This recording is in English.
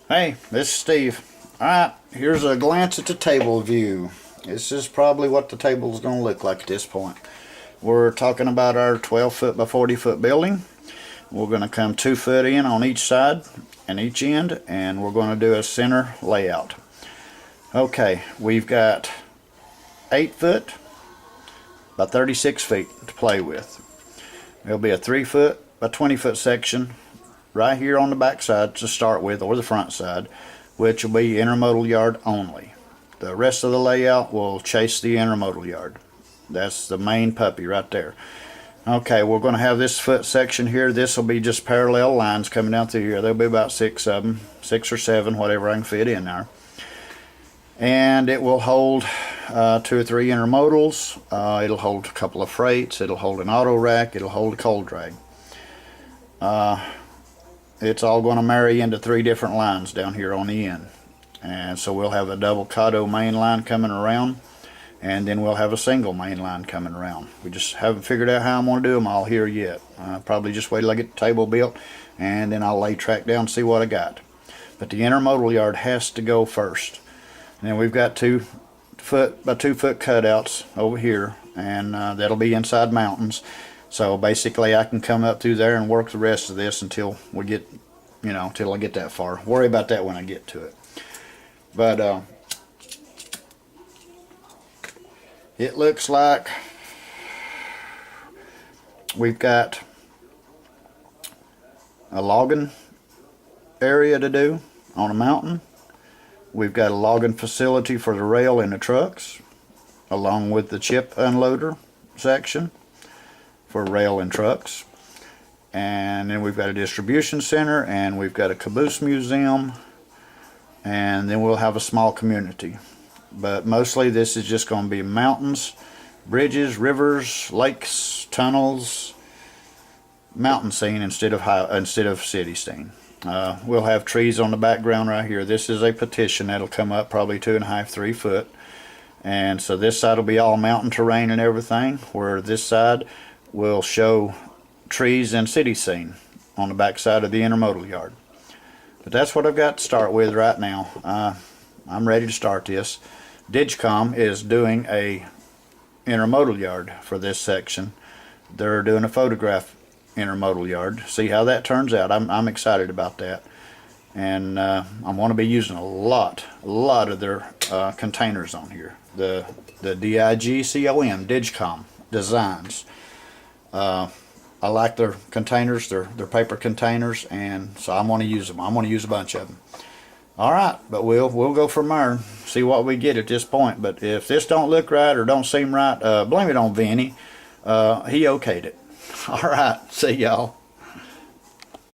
Hey, this is Steve. Alright, here's a glance at the table view. This is probably what the table is going to look like at this point. We're talking about our 12 foot by 40 foot building. We're going to come 2 foot in on each side and each end, and we're going to do a center layout. Okay, we've got 8 foot by 36 feet to play with. There'll be a 3 foot by 20 foot section right here on the back side to start with, or the front side, which will be intermodal yard only. The rest of the layout will chase the intermodal yard. That's the main puppy right there. Okay, we're going to have this foot section here. This will be just parallel lines coming down through here. There'll be about 6 of them, 6 or 7, whatever I can fit in there. And it will hold 2 or 3 intermodals. It'll hold a couple of freights. It'll hold an auto rack. It'll hold a cold drag. It's all going to marry into 3 different lines down here on the end. And so we'll have a double Cotto main line coming around, and then we'll have a single main line coming around. We just haven't figured out how I'm going to do them all here yet. Probably just wait till I get the table built, and then I'll lay track down and see what I got. But the intermodal yard has to go first. And then we've got 2 foot by 2 foot cutouts over here, and that'll be inside mountains. So basically I can come up through there and work the rest of this until we get, until I get that far. Worry about that when I get to it. But it looks like we've got a logging area to do on a mountain. We've got a logging facility for the rail and the trucks, along with the chip unloader section for rail and trucks. And then we've got a distribution center, and we've got a caboose museum, and then we'll have a small community. But mostly this is just going to be mountains, bridges, rivers, lakes, tunnels, mountain scene instead of city scene. We'll have trees on the background right here. This is a petition that'll come up probably 2.5, 3 foot. And so this side will be all mountain terrain and everything, where this side will show trees and city scene on the back side of the intermodal yard. But that's what I've got to start with right now. I'm ready to start this. Digicom is doing a intermodal yard for this section. They're doing a photograph intermodal yard. See how that turns out. I'm excited about that. And I'm going to be using a lot of their containers on here. The DIGCOM, Digicom designs. I like their containers, their paper containers, and so I'm going to use them. I'm going to use a bunch of them. Alright, but we'll go from there, see what we get at this point. But if this don't look right or don't seem right, blame it on Vinny. He okayed it. Alright, see y'all.